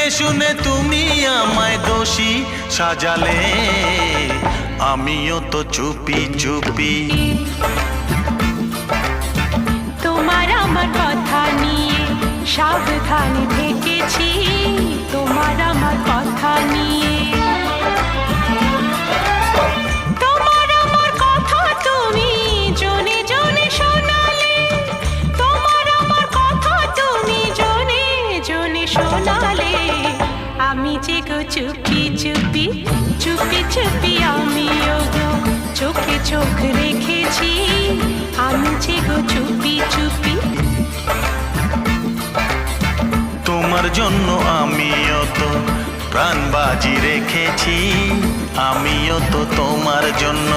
শুনে তুমি আমায় দোষী সাজালে, আমিও তো চুপি চুপি তোমার আমার কথা নিয়ে সাবধানে থেকেছি, তোমার আমার কথা নিয়ে। তোমার আমার কথা তুমি জনে জনে শোনালে, তোমার আমার কথা তুমি জনে জনে শোনালে, আমি যে গো চুপি চুপি চুপি চুপি আমিও গো চোখে চোখ রেখেছি, আমি যে গো চুপি চুপি। তোমার জন্য আমিও তো প্রাণ বাজি রেখেছি, আমিও তো তোমার জন্য